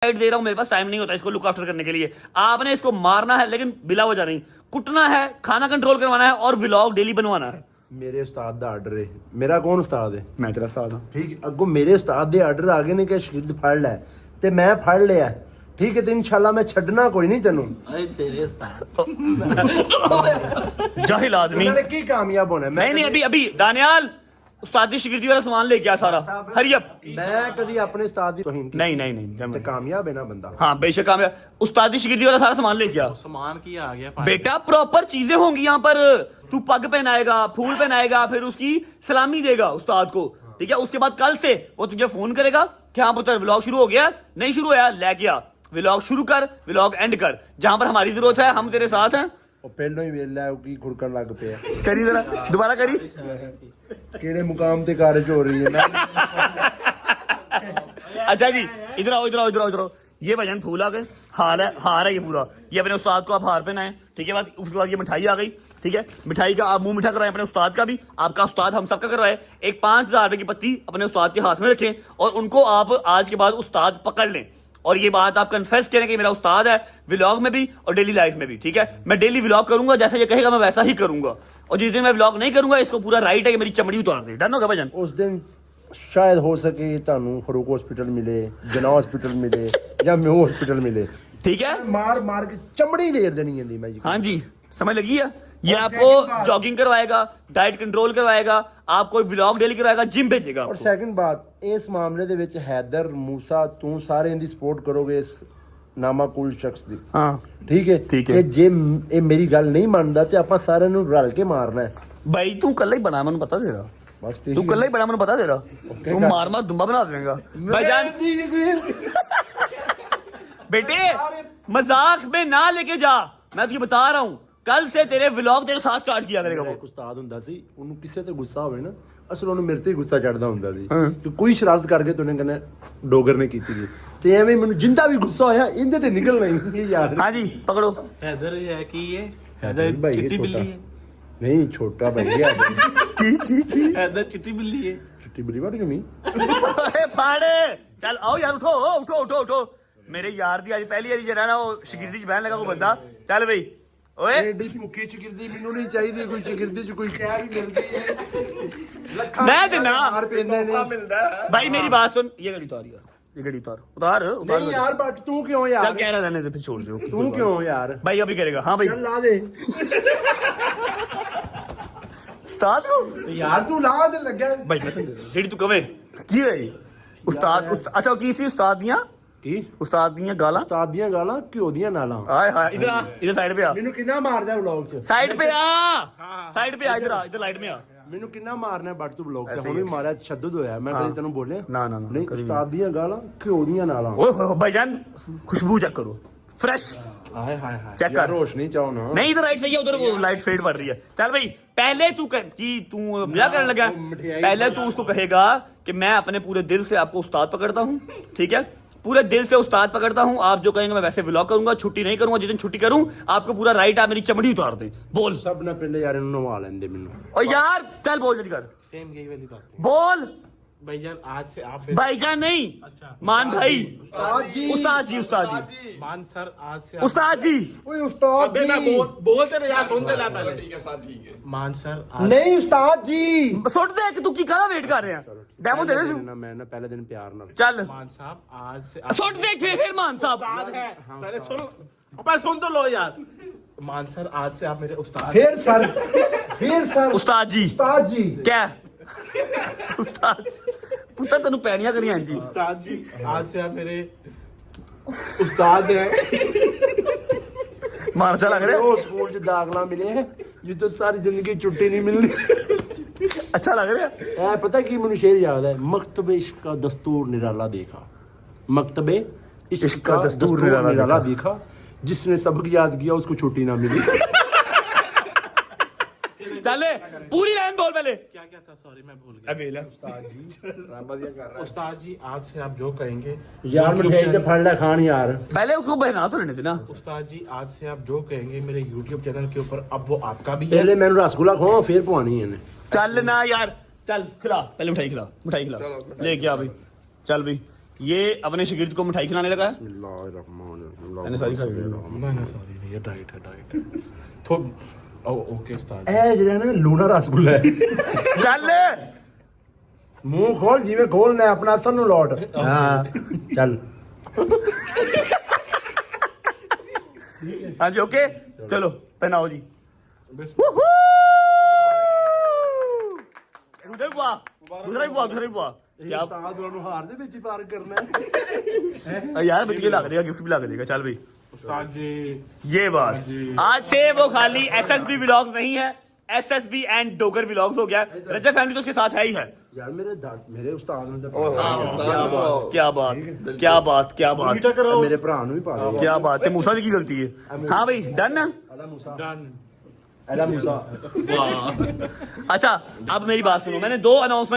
दे रहा हूं, मेरे पास टाइम नहीं होता इसको लुक आफ्टर करने के लिए। आपने इसको मारना है लेकिन बिला वजह नहीं, कुटना है, खाना कंट्रोल करवाना है और व्लॉग डेली बनवाना है। मेरे उस्ताद दा आर्डर है, मेरा कौन उस्ताद है? मैं तेरा उस्ताद हूं। ठीक, अगो मेरे उस्ताद दे आर्डर आ गए ने कि शागिर्द फड़ लै ते मैं फड़ लिया, ठीक है, तो इंशाल्लाह मैं छड्डना कोई नहीं तेनू। तेरे उस्ताद जाहिल आदमी। उन्होंने की कामयाब होना है? नहीं अभी अभी दानियाल उस्तादी शिगिर्दी वाला सामान लेके आ सारा, हरी अप। मैं कभी अपने उस्ताद दी तौहीन की नहीं ते कामयाब है ना बंदा। हाँ बेशक कामयाब, उस्तादी शिगिर्दी वाला सारा सामान लेके आ। सामान की आ गया बेटा प्रॉपर चीजें होंगी यहाँ पर, तू पग पहनाएगा, फूल पहनाएगा, फिर उसकी सलामी देगा उस्ताद को, ठीक है। उसके बाद कल से वो तुझे फोन करेगा कि हाँ पुत्र व्लॉग शुरू हो गया, नहीं शुरू होया लेके आ, व्लॉग शुरू कर, व्लॉग एंड कर, जहां पर हमारी जरूरत है हम तेरे साथ हैं। ਉਹ ਪਹਿਲੋਂ ਹੀ ਵੇਲਾ ਕੀ ਖੁਰਕਣ ਲੱਗ ਪਿਆ। करी जरा दोबारा करी। ਕਿਹੜੇ ਮੁਕਾਮ ਤੇ ਕਾਰਜ ਹੋ ਰਹੀ ਹੈ ना? अच्छा जी इधर आओ इधर आओ इधर आओ इधर आओ। ये भजन फूल आ गए, हार है ये पूरा, ये अपने उस्ताद को आप हार पहनाएं, ठीक है। बाद उसके बाद ये मिठाई आ गई, ठीक है। मिठाई का आप मुंह मीठा कराएं अपने उस्ताद का भी, आपका उस्ताद हम सबका करवाए। एक 5,000 रुपए की पत्ती अपने उस्ताद के हाथ में रखें और उनको आप आज के बाद उस्ताद पकड़ लें और ये बात आप कन्फेस करें कि मेरा उस्ताद है, व्लॉग में भी और डेली लाइफ में भी, ठीक है। मैं डेली व्लॉग करूंगा, जैसा ये कहेगा मैं वैसा ही करूंगा, और जिस दिन मैं व्लॉग नहीं करूंगा इसको पूरा राइट है कि मेरी चमड़ी उतार दे। डन होगा भजन? उस दिन शायद हो सके ਤੁਹਾਨੂੰ ਫਰੂਕ हॉस्पिटल मिले, जना हॉस्पिटल मिले या म्यू हॉस्पिटल मिले, ठीक है। मार मार के चमड़ी देर देनी है मैं जी। हाँ जी समझ लगी है। ये आपको जॉगिंग करवाएगा, डाइट कंट्रोल करवाएगा, आपको व्लॉग डेली करवाएगा, जिम भेजेगा और आपको। सेकंड बात, इस मामले ਦੇ ਵਿੱਚ हैदर मूसा तू सारे इनकी सपोर्ट करोगे इस ਨਾਮਾਕੂਲ ਸ਼ਖਸ ਦੀ। हाँ ਠੀਕ ਹੈ ਠੀਕ ਹੈ। ਕਿ ਜੇ ਇਹ ਮੇਰੀ ਗੱਲ ਨਹੀਂ ਮੰਨਦਾ ਤੇ ਆਪਾਂ ਸਾਰਿਆਂ ਨੂੰ ਰਲ ਕੇ ਮਾਰਨਾ ਹੈ। भाई तू कल ही बना, मैंने पता दे रहा, ਬਸ तू कल ही बना, मैंने पता दे रहा, तू मार मार दुम्बा बना देगा भाईजान। बेटे मजाक में ना लेके जा, मैं तुझे बता रहा हूँ, कल से तेरे व्लॉग तेरे साथ स्टार्ट किया करेगा वो। ਇੱਕ ਉਸਤਾਦ ਹੁੰਦਾ ਸੀ, ਉਹਨੂੰ ਕਿਸੇ ਤੇ ਗੁੱਸਾ ਹੋਵੇ ਨਾ, ਅਸਲ ਉਹਨੂੰ ਮੇਰੇ ਤੇ ਹੀ ਗੁੱਸਾ ਚੜਦਾ ਹੁੰਦਾ ਸੀ ਹਾਂ। ਕਿ ਕੋਈ ਸ਼ਰਾਰਤ ਕਰਕੇ ਤੂੰ ਨੇ ਕਹਿੰਦਾ ਡੋਗਰ ਨੇ ਕੀਤੀ ਸੀ, ਤੇ ਐਵੇਂ ਮੈਨੂੰ ਜਿੰਦਾ ਵੀ ਗੁੱਸਾ ਹੋਇਆ ਇਹਦੇ ਤੇ ਨਿਕਲਣਾ ਹੀ ਯਾਰ। हाँ जी पकड़ो। हैदर है कि ये हैदर भाई ये चिट्टी छोटा बिल्ली है, नहीं छोटा भाई है हैदर चिट्टी बिल्ली है। चिट्टी बिल्ली वाट कमी अरे पाड़े चल आओ यार, उठो उठो उठो उठो। मेरे यार दी आज पहली बारी जरा ना वो शिगिर्दी च बहन लगा वो बंदा। चल भाई ओए ਐਡੀ ਭੁੱਖੀ ਚਕਿਰਦੀ ਮੈਨੂੰ ਨਹੀਂ ਚਾਹੀਦੀ, ਕੋਈ ਚਕਿਰਦੀ ਚ ਕੋਈ ਕਹਿ ਵੀ ਮਿਲਦੀ ਹੈ मैं देना ਮਾਰ ਪੈਂਦੇ ਨੇ। भाई मेरी बात सुन, ये गाड़ी उतार यार, ये गाड़ी उतार उतार उतार। ਨਹੀਂ ਯਾਰ बट तू क्यों चल यार, कह रहा रहने दे, फिर छोड़ दो तू क्यों यार, भाई अभी करेगा। हाँ भाई चल ला दे उस्ताद को यार, तू ला दे लगा भाई मैं जेडी तू कवे की है उस्ताद अच्छा की सी उस्ताद दियां ਕੀ उस्ताद दियां गाਲਾਂ। ਉਸਤਾਦ ਦੀਆਂ ਗਾਲਾਂ ਘਿਓ ਦੀਆਂ ਨਾਲਾਂ। हाय हाय इधर आ, इधर साइड पे आ, ਮੈਨੂੰ ਕਿੰਨਾ ਮਾਰਦਾ ਵਲੌਗ ਚ, साइड पे आ, साइड पे आ, इधर आ, इधर लाइट में आ। ਮੈਨੂੰ ਕਿੰਨਾ ਮਾਰਨਾ ਬਟ ਤੂੰ ਵਲੌਗ ਚ ऐसे ਹੁਣ ही ਵੀ ਮਾਰਿਆ, ਤਸ਼ੱਦਦ ਹੋਇਆ, ਮੈਂ ਕਦੇ ਤੈਨੂੰ ਬੋਲਿਆ ना ना ना ਨਹੀਂ? कभी नहीं। ਉਸਤਾਦ ਦੀਆਂ ਗਾਲਾਂ ਘਿਓ ਦੀਆਂ ਨਾਲਾਂ। ओए होए भाईजान खुशबू चेक करो, फ्रेश हाय हाय हाय चेक यार कर। रोशनी चाहो ना, नहीं इधर राइट सही है, उधर वो लाइट फेड पड़ रही है। चल भाई पहले तू कि तू मजा करने लगा, पहले तू उसको कहेगा कि मैं अपने पूरे दिल से आपको उस्ताद पकड़ता हूँ, ठीक है, पूरे दिल से उस्ताद पकड़ता हूँ। आप जो कहेंगे मैं वैसे व्लॉग करूंगा, छुट्टी नहीं करूंगा, जिस दिन छुट्टी करूं आपको पूरा राइट आप मेरी चमड़ी उतार दे। बोल ਸਭ ਨੇ ਪਹਿਲੇ ਯਾਰ ਇਹਨੂੰ ਨਵਾ ਲੈਂਦੇ ਮੈਨੂੰ। और यार चल बोल जल्दी कर, सेम यही वाली बात है बोल भाईजान। आज से आप भाईजान नहीं, अच्छा मान भाई, ਉਸਤਾਦ ਜੀ, उस्ताद जी, उस्ताद जी, मान सर आज से उस्ताद जी। ਓਏ ਉਸਤਾਦ अबे मैं ਜੀ, बोलते ना यार, सुनते ना पहले। मान सर आज ਨਹੀਂ ਉਸਤਾਦ ਜੀ, सुट दे कि तू की कहा वेट कर रहे हैं, डेमो दे दे तू। ਨਾ ਮੈਂ ਨਾ ਪਹਿਲੇ ਦਿਨ ਪਿਆਰ ਨਾਲ चल मान साहब आज से सुट दे फिर मान साहब। उस्ताद है, पहले सुनो, पहले सुन तो लो यार। मान सर आज से आप मेरे उस्ताद। ਫਿਰ ਸਰ उस्ताद जी ਉਸਤਾਦ ਜੀ, क्या उस्ताद जी पुत्र तेन पैनिया करियां जी। उस्ताद जी आज से आप मेरे उस्ताद हैं। मानसा लग रहा है, ਉਹ ਸਕੂਲ ਚ ਦਾਖਲਾ ਮਿਲੇ ਜਿੱਥੋਂ ਸਾਰੀ ਜ਼ਿੰਦਗੀ ਛੁੱਟੀ ਨਹੀਂ ਮਿਲਣੀ। अच्छा लग रहा है। ਐ ਪਤਾ ਕੀ ਮੈਨੂੰ ਸ਼ੇਰ ਯਾਦ ਹੈ, ਮਕਤਬ ਇश्क का दस्तूर निराला देखा, मकतब इश्क का दस्तूर निराला देखा, जिसने सबक याद किया उसको छुट्टी ना मिली। चले पूरी लाइन बोल पहले। क्या क्या था, सॉरी मैं भूल गया। अबे ला उस्ताद जी आज से आप जो कहेंगे यार मिठाई से फड़ ले खान यार। पहले उसको बहना तो लेने देना। उस्ताद जी आज से आप जो कहेंगे मेरे YouTube चैनल के ऊपर अब वो आपका भी है। पहले मैंने रसगुल्ला खाओ फिर पवानी है। चल ना यार, चल खिला, पहले मिठाई खिला, मिठाई खिला लेके आ भाई। चल भाई ये अपने शागिर्द को मिठाई खिलाने लगा है मैंने सारी खाई हुई है। मैंने सॉरी नहीं ये डाइट है तो ओके उस्ताद ए ਜਿਹੜਾ ਨਾ ਲੂਣਾ ਰਸਗੁੱਲਾ ਹੈ चल ਮੂੰਹ ਖੋਲ ਜਿਵੇਂ ਖੋਲਣਾ ਹੈ, ਆਪਣਾ ਅਸਲ ਨੂੰ ਲੌਟ ਹਾਂ ਚੱਲ हाँ जी ओके चलो पहनाओ जी उधर बुआ दूसरा भी बुआ क्या ਉਸਤਾਦ ਨੂੰ ਹਾਰ ਦੇ ਵਿੱਚ ਹੀ ਪਾਰ ਕਰਨਾ ਹੈ यार बिटिया लग देगा गिफ्ट भी लग देगा चल भाई उस्ताद जी ये बात आज से वो खाली एसएसबी व्लॉग्स नहीं है एसएसबी एंड डोगर व्लॉग्स हो गया रजब फैमिली तो उसके साथ है ही है ਯਾਰ ਮੇਰੇ ਉਸਤਾਦ ਨੂੰ ਤਾਂ क्या बात ਮੇਰੇ ਭਰਾ ਨੂੰ ਵੀ ਪਾ ਦੇ क्या बात है मूसा जी की गलती है हाँ भाई डन ना डन ਐਲਾ ਮੂਸਾ अच्छा अब मेरी बात सुनो मैंने 2 अनाउंसमेंट